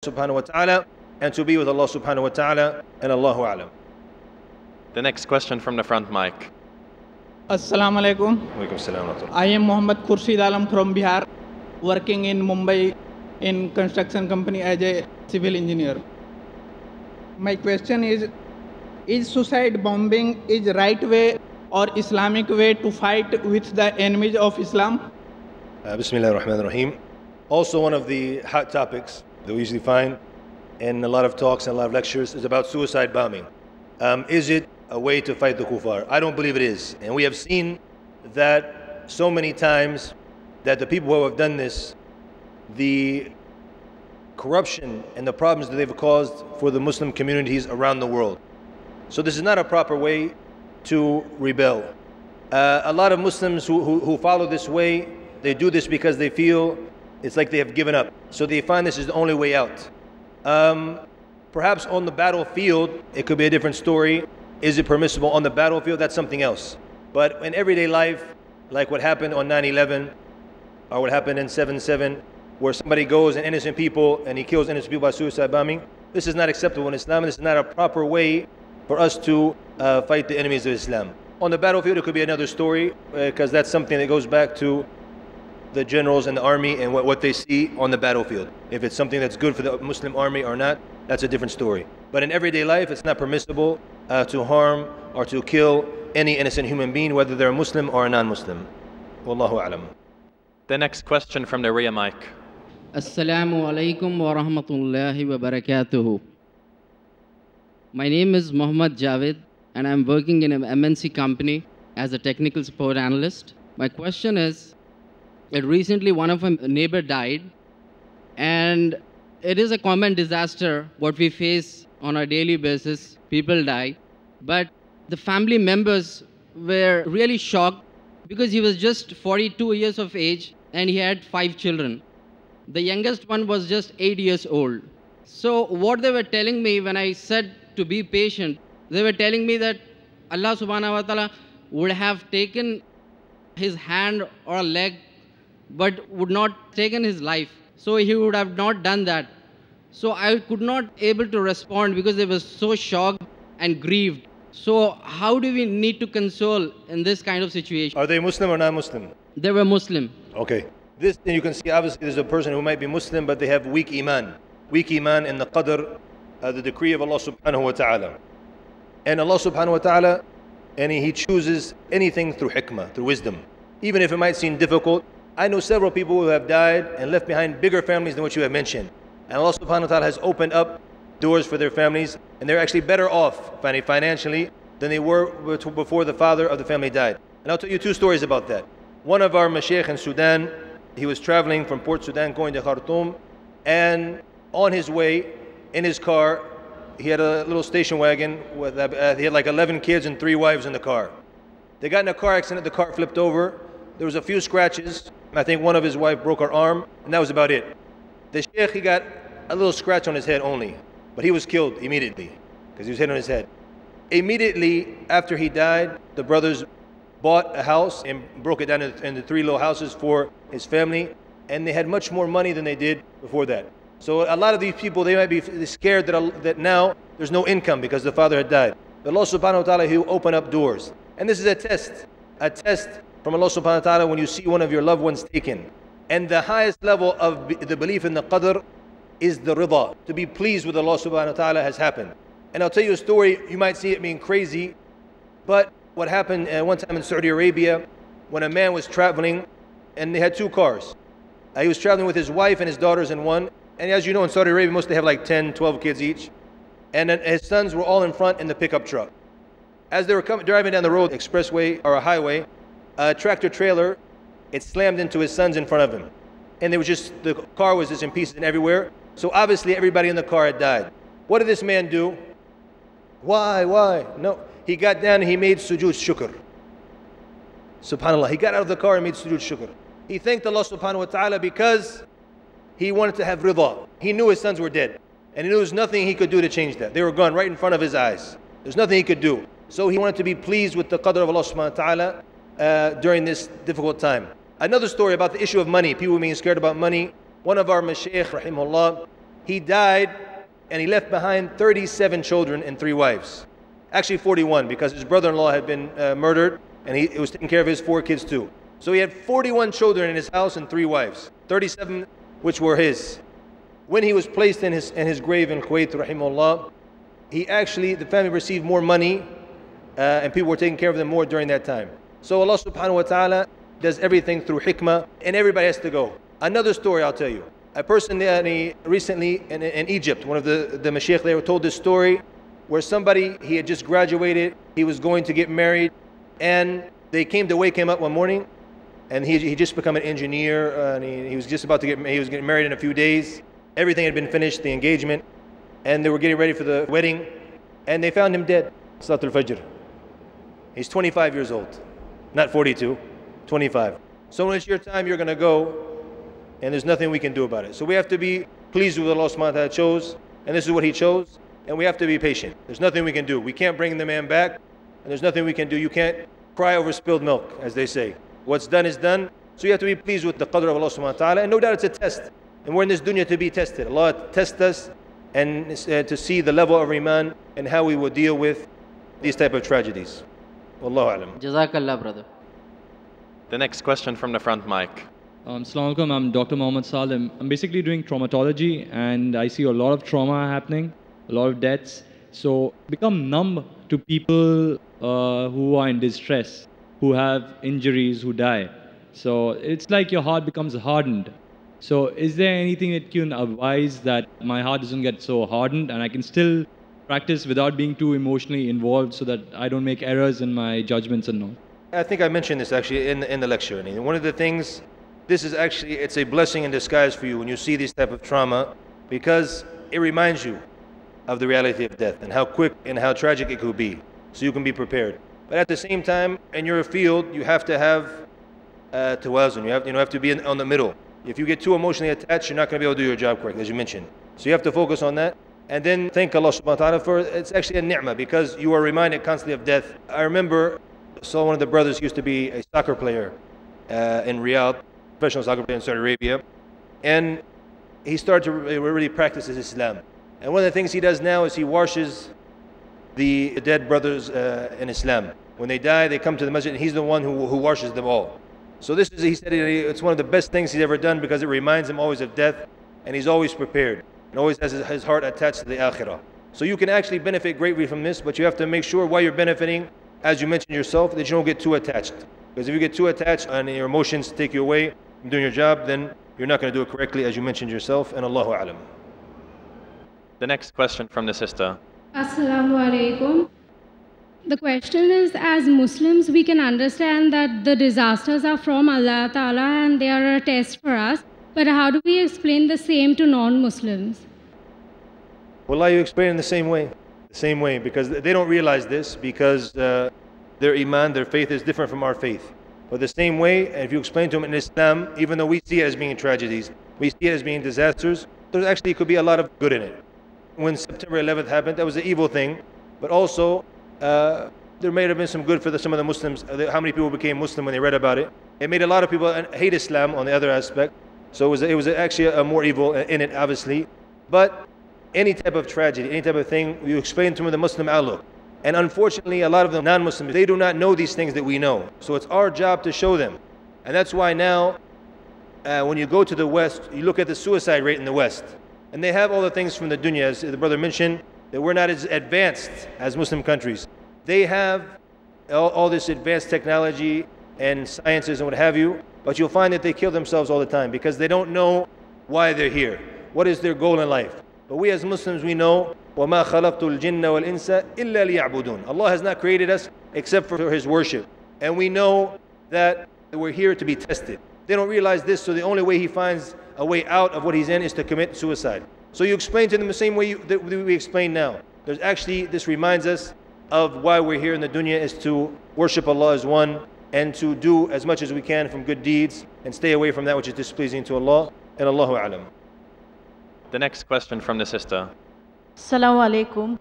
subhanahu wa ta'ala and to be with Allah subhanahu wa ta'ala, and Allahu a'lam. The next question from the front mic. Assalamu alaikum. Walaikum assalam wa rahmatullah. I am Muhammad Khurshid Alam from Bihar, working in Mumbai in construction company as a civil engineer. My question is suicide bombing is right way or Islamic way to fight with the enemies of Islam? Bismillah ar-Rahman ar-Rahim. Also one of the hot topics that we usually find in a lot of talks and a lot of lectures is about suicide bombing. Is it a way to fight the kuffar? I don't believe it is. And we have seen that so many times that the people who have done this, the corruption and the problems that they've caused for the Muslim communities around the world. So this is not a proper way to rebel. A lot of Muslims who follow this way, they do this because they feel it's like they have given up. So they find this is the only way out. Perhaps on the battlefield, it could be a different story. Is it permissible on the battlefield? That's something else. But in everyday life, like what happened on 9/11, or what happened in 7/7, where somebody goes and innocent people, and he kills innocent people by suicide bombing, this is not acceptable in Islam, and this is not a proper way for us to fight the enemies of Islam. On the battlefield, it could be another story, because that's something that goes back to the generals and the army and what they see on the battlefield. If it's something that's good for the Muslim army or not, that's a different story. But in everyday life, it's not permissible to harm or to kill any innocent human being, whether they're a Muslim or a non-Muslim. Wallahu a'lam. The next question from the rear mic. Assalamu alaikum wa rahmatullahi wa barakatuhu. My name is Muhammad Javed, and I'm working in an MNC company as a technical support analyst. My question is, that recently one of my neighbor died, and it is a common disaster what we face on a daily basis. People die, but the family members were really shocked because he was just 42 years of age and he had 5 children. The youngest one was just 8 years old. So what they were telling me when I said to be patient, they were telling me that Allah subhanahu wa ta'ala would have taken his hand or a leg but would not taken his life. So he would have not done that. So I could not able to respond because they were so shocked and grieved. So how do we need to console in this kind of situation? Are they Muslim or non-Muslim? They were Muslim. Okay. This, and you can see obviously there's a person who might be Muslim, but they have weak iman. Weak iman in the qadr, the decree of Allah subhanahu wa ta'ala. And Allah subhanahu wa ta'ala, and He chooses anything through hikmah, through wisdom. Even if it might seem difficult, I know several people who have died and left behind bigger families than what you have mentioned. And Allah subhanahu wa ta'ala has opened up doors for their families, and they're actually better off financially than they were before the father of the family died. And I'll tell you 2 stories about that. One of our mashaykh in Sudan, he was traveling from Port Sudan going to Khartoum, and on his way, in his car, he had a little station wagon with he had like 11 kids and 3 wives in the car. They got in a car accident, the car flipped over. There was a few scratches. I think one of his wife broke her arm, and that was about it. The sheikh, he got a little scratch on his head only, but he was killed immediately because he was hit on his head. Immediately after he died, the brothers bought a house and broke it down into 3 little houses for his family, and they had much more money than they did before that. So a lot of these people, they might be scared that now there's no income because the father had died. But Allah subhanahu wa ta'ala, He will open up doors. And this is a test from Allah subhanahu wa ta'ala when you see one of your loved ones taken. And the highest level of the belief in the qadr is the rida. To be pleased with Allah subhanahu wa ta'ala has happened. And I'll tell you a story, you might see it being crazy, but what happened one time in Saudi Arabia when a man was traveling and they had 2 cars. He was traveling with his wife and his daughters in one. And as you know, in Saudi Arabia, most they have like 10, 12 kids each. And his sons were all in front in the pickup truck. As they were driving down the road, expressway or a highway, a tractor trailer, it slammed into his sons in front of him. And the car was just in pieces and everywhere. So obviously everybody in the car had died. What did this man do? Why? No. He got down and he made sujood shukr. SubhanAllah. He got out of the car and made sujood shukr. He thanked Allah subhanahu wa ta'ala because he wanted to have rida. He knew his sons were dead. And he knew there was nothing he could do to change that. They were gone right in front of his eyes. There's nothing he could do. So he wanted to be pleased with the qadr of Allah subhanahu wa ta'ala during this difficult time. Another story about the issue of money. People being scared about money. One of our mashaykh, rahimahullah, He died and he left behind 37 children and 3 wives. Actually 41, because his brother-in-law had been murdered, and he was taking care of his 4 kids too. So he had 41 children in his house and 3 wives, 37 which were his. When he was placed in his grave in Kuwait, rahimahullah, the family received more money, and people were taking care of them more during that time. So Allah subhanahu wa ta'ala does everything through hikmah, and everybody has to go. Another story I'll tell you. A person recently in Egypt, one of the mashaykh there told this story where somebody, he had just graduated, he was going to get married, and they came to wake him up one morning, and he just become an engineer, and he was just about to he was getting married in a few days. Everything had been finished, the engagement, and they were getting ready for the wedding, and they found him dead. Salatul Fajr. He's 25 years old, not 42, 25. So when it's your time, you're going to go, and there's nothing we can do about it. So we have to be pleased with what Allah subhanahu wa ta'ala chose, and this is what He chose, and we have to be patient. There's nothing we can do. We can't bring the man back, and there's nothing we can do. You can't cry over spilled milk, as they say. What's done is done. So you have to be pleased with the qadr of Allah subhanahu wa ta'ala, and no doubt it's a test. And we're in this dunya to be tested. Allah tests us and to see the level of iman and how we will deal with these type of tragedies. Wallahu alam. Jazakallah, brother. The next question from the front mic. Assalamu alaikum, I'm Dr. Mohammed Salim. I'm basically doing traumatology, and I see a lot of trauma happening, a lot of deaths. So become numb to people who are in distress, who have injuries, who die. So it's like your heart becomes hardened. So is there anything that you can advise that my heart doesn't get so hardened and I can still practice without being too emotionally involved so that I don't make errors in my judgments and all? I think I mentioned this actually in the lecture. And one of the things, this is actually, it's a blessing in disguise for you when you see this type of trauma, because it reminds you of the reality of death and how quick and how tragic it could be, so you can be prepared. But at the same time, in your field, you have to have tawazun. You have to be on the middle. If you get too emotionally attached, you're not going to be able to do your job correctly, as you mentioned. So you have to focus on that. And then thank Allah subhanahu wa ta'ala for, it's actually a ni'mah, because you are reminded constantly of death. I remember, saw one of the brothers used to be a soccer player in Riyadh, professional soccer player in Saudi Arabia. And he started to really practice his Islam. And one of the things he does now is he washes the dead brothers in Islam. When they die, they come to the masjid, and he's the one who washes them all. So this is, he said, it's one of the best things he's ever done, because it reminds him always of death, and he's always prepared, and always has his heart attached to the akhirah. So you can actually benefit greatly from this, but you have to make sure while you're benefiting, as you mentioned yourself, that you don't get too attached. Because if you get too attached and your emotions take you away from doing your job, then you're not going to do it correctly, as you mentioned yourself, and Allahu alam. The next question from the sister. Assalamu alaikum. The question is, as Muslims, we can understand that the disasters are from Allah Ta'ala and they are a test for us. But how do we explain the same to non-Muslims? Wallah, you explain in the same way, because they don't realize this, because their iman, their faith is different from our faith. But the same way, if you explain to them in Islam, even though we see it as being tragedies, we see it as being disasters, there actually could be a lot of good in it. When September 11th happened, that was an evil thing, but also there may have been some good for some of the Muslims. How many people became Muslim when they read about it? It made a lot of people hate Islam on the other aspect. So it was actually a more evil in it, obviously. But any type of tragedy, any type of thing, you explain to them with the Muslim outlook. And unfortunately, a lot of the non-Muslims, they do not know these things that we know. So it's our job to show them. And that's why now, when you go to the West, you look at the suicide rate in the West. And they have all the things from the dunya, as the brother mentioned, that we're not as advanced as Muslim countries. They have all this advanced technology and sciences and what have you, but you'll find that they kill themselves all the time because they don't know why they're here. What is their goal in life? But we as Muslims, we know, وَمَا خَلَقْتُ الْجِنَّ وَالْإِنسَ إِلَّا لِيَعْبُدُونَ. Allah has not created us except for His worship. And we know that we're here to be tested. They don't realize this, so the only way He finds a way out of what he's in is to commit suicide. So you explain to them the same way that we explain now. There's actually, this reminds us of why we're here in the dunya, is to worship Allah as one and to do as much as we can from good deeds and stay away from that which is displeasing to Allah. And Allahu A'lam. The next question from the sister. Assalamu alaikum.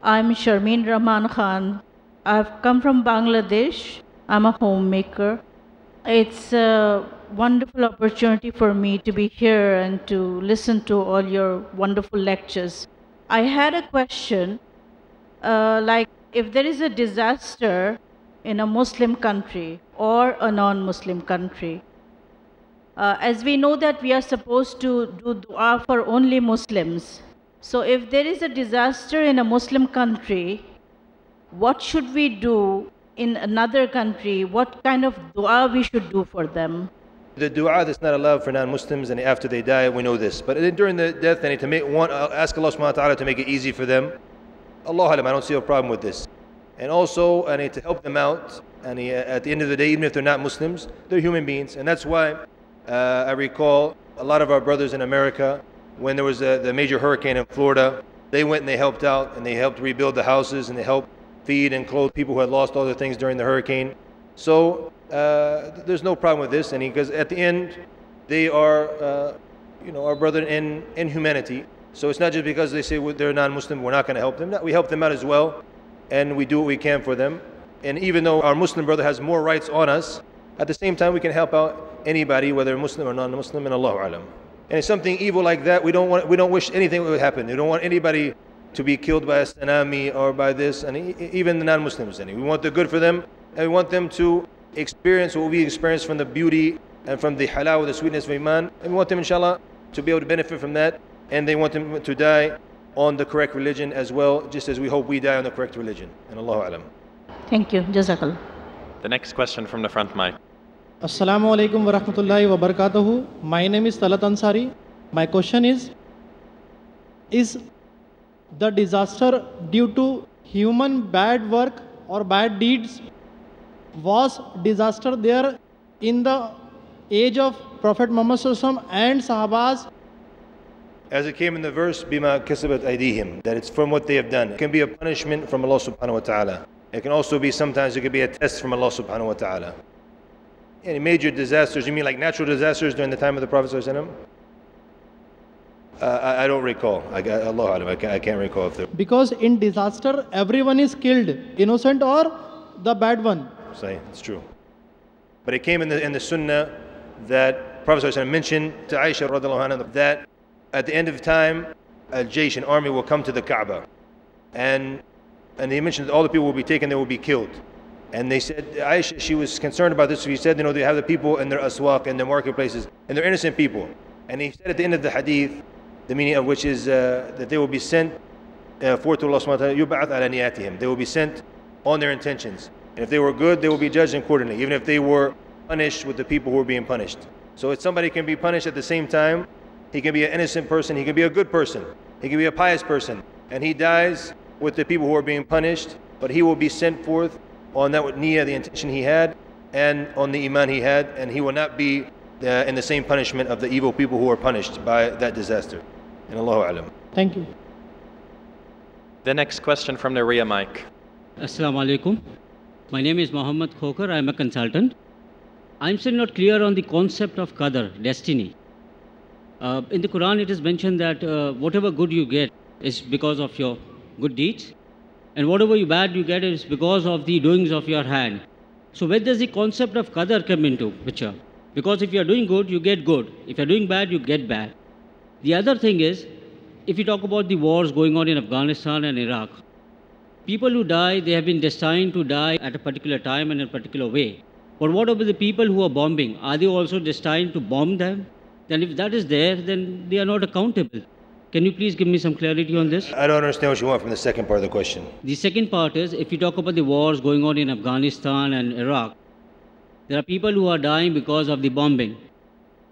I'm Sharmeen Rahman Khan. I've come from Bangladesh. I'm a homemaker. It's wonderful opportunity for me to be here and to listen to all your wonderful lectures. I had a question, like if there is a disaster in a Muslim country or a non-Muslim country, as we know that we are supposed to do dua for only Muslims. So if there is a disaster in a Muslim country, what should we do in another country? What kind of dua we should do for them? The dua that's not allowed for non-Muslims, and after they die, we know this. But during the death, they need to ask Allah subhanahu wa ta'ala to make it easy for them. Allah alam, I don't see a problem with this. And also, I need to help them out. And at the end of the day, even if they're not Muslims, they're human beings. And that's why I recall a lot of our brothers in America, when there was the major hurricane in Florida, they went and they helped out, and they helped rebuild the houses, and they helped feed and clothe people who had lost all their things during the hurricane. So there's no problem with this, and because at the end, they are, our brother in humanity. So it's not just because they say they're non-Muslim, we're not going to help them. No, we help them out as well, and we do what we can for them. And even though our Muslim brother has more rights on us, at the same time we can help out anybody, whether Muslim or non-Muslim, and Allahu alam. And if something evil like that, we don't wish anything would happen. We don't want anybody to be killed by a tsunami or by this, and even the non-Muslims. We want the good for them, and we want them to experience what we experience from the beauty and from the halal, the sweetness of Iman. And we want them, inshallah, to be able to benefit from that. And they want them to die on the correct religion as well, just as we hope we die on the correct religion. And Allahu alam. Thank you. Jazakallah. The next question from the front mic. Assalamu alaikum wa rahmatullahi wa barakatuhu. My name is Talat Ansari. My question is the disaster due to human bad work or bad deeds? Was disaster there in the age of Prophet Muhammad Sallallahu Alaihi Wasallam and Sahabas? As it came in the verse, bima kasabat aydihim, that it's from what they have done. It can be a punishment from Allah subhanahu wa ta'ala. It can also be, sometimes it could be a test from Allah subhanahu wa ta'ala. Any major disasters, you mean like natural disasters during the time of the Prophet Sallallahu Alaihi Wasallam? I don't recall. Allah alam, I can't recall if there. Because in disaster, everyone is killed, innocent or the bad one. Say, it's true. But it came in the Sunnah that Prophet Sallallahu Alaihi Wasallam mentioned to Aisha radiallahu anha that at the end of time, a jaysh, an army, will come to the Kaaba. And they mentioned that all the people will be taken, they will be killed. And they said, Aisha, she was concerned about this. So he said, they have the people in their aswaq, in their marketplaces, and they're innocent people. And he said at the end of the hadith, the meaning of which is that they will be sent forth to Allah subhanahu wa ta'ala, yub'ath ala niyatihim. They will be sent on their intentions. And if they were good, they will be judged accordingly, even if they were punished with the people who were being punished. So if somebody can be punished at the same time, he can be an innocent person, he can be a good person, he can be a pious person, and he dies with the people who are being punished, but he will be sent forth on that niyyah, the intention he had, and on the iman he had, and he will not be in the same punishment of the evil people who are punished by that disaster. And Allahu alam. Thank you. The next question from the rear mic. Assalamu alaikum. My name is Muhammad Khokar. I am a consultant. I am still not clear on the concept of qadar, destiny. In the Quran, it is mentioned that whatever good you get is because of your good deeds, and whatever bad you get is because of the doings of your hand. So where does the concept of qadar come into picture? Because if you are doing good, you get good. If you are doing bad, you get bad. The other thing is, if you talk about the wars going on in Afghanistan and Iraq, people who die, they have been destined to die at a particular time and in a particular way. But what about the people who are bombing? Are they also destined to bomb them? Then if that is there, then they are not accountable. Can you please give me some clarity on this? I don't understand what you want from the second part of the question. The second part is, if you talk about the wars going on in Afghanistan and Iraq, there are people who are dying because of the bombing.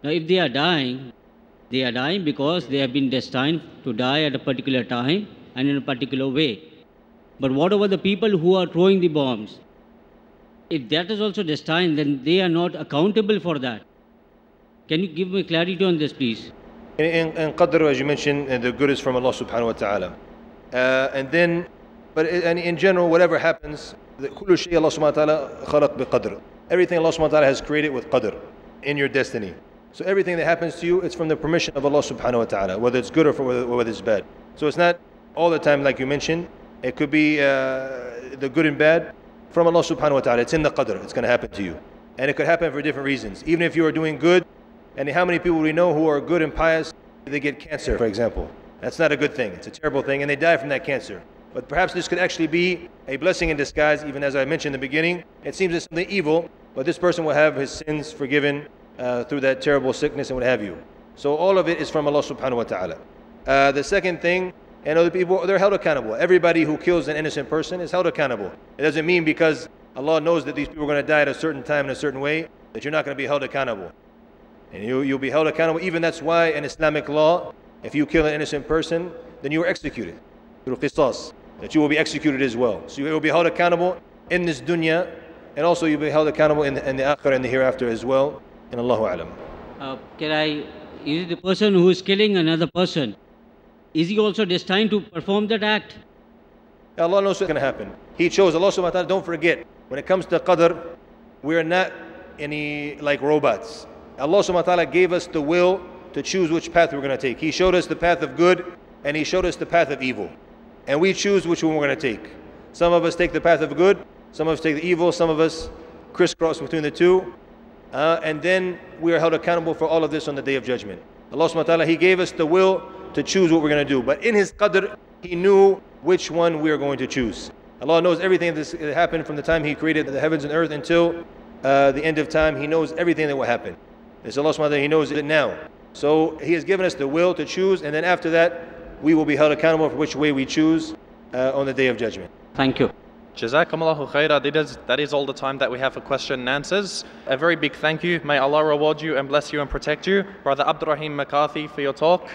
Now, if they are dying because they have been destined to die at a particular time and in a particular way. But what about the people who are throwing the bombs? If that is also destined, then they are not accountable for that. Can you give me clarity on this, please? In qadr, as you mentioned, the good is from Allah subhanahu wa ta'ala. But in general, whatever happens, kullu shay Allah subhanahu wa ta'ala khalaq bi qadr. Everything Allah subhanahu wa ta'ala has created with qadr in your destiny. So everything that happens to you, it's from the permission of Allah subhanahu wa ta'ala, whether it's good or whether it's bad. So it's not all the time like you mentioned. It could be the good and bad from Allah subhanahu wa ta'ala. It's in the qadr. It's going to happen to you. And it could happen for different reasons. Even if you are doing good, and how many people we know who are good and pious, they get cancer, for example. That's not a good thing. It's a terrible thing, and they die from that cancer. But perhaps this could actually be a blessing in disguise, even as I mentioned in the beginning. It seems it's something evil, but this person will have his sins forgiven through that terrible sickness and what have you. So all of it is from Allah subhanahu wa ta'ala. The second thing, and other people, they're held accountable. Everybody who kills an innocent person is held accountable. It doesn't mean because Allah knows that these people are going to die at a certain time in a certain way, that you're not going to be held accountable. And you'll be held accountable. Even that's why in Islamic law, if you kill an innocent person, then you are executed through qisas, that you will be executed as well. So you will be held accountable in this dunya, and also you'll be held accountable in the akhirah and the hereafter as well. And Allahu alam. Is the person who is killing another person, is he also destined to perform that act? Allah knows what's going to happen. He chose. Allah subhanahu wa ta'ala, don't forget, when it comes to qadr, we are not any like robots. Allah subhanahu wa ta'ala gave us the will to choose which path we're going to take. He showed us the path of good, and He showed us the path of evil. And we choose which one we're going to take. Some of us take the path of good, some of us take the evil, some of us crisscross between the two. And then we are held accountable for all of this on the Day of Judgment. Allah subhanahu wa ta'ala, He gave us the will to choose what we're going to do. But in His qadr, He knew which one we are going to choose. Allah knows everything that happened from the time He created the heavens and earth until the end of time. He knows everything that will happen. It's Allah subhanahu wa ta'ala, He knows it now. So He has given us the will to choose, and then after that, we will be held accountable for which way we choose on the Day of Judgment. Thank you. Jazakumullahu khaira. That is all the time that we have for question and answers. A very big thank you. May Allah reward you and bless you and protect you. Brother AbdurRaheem McCarthy, for your talk.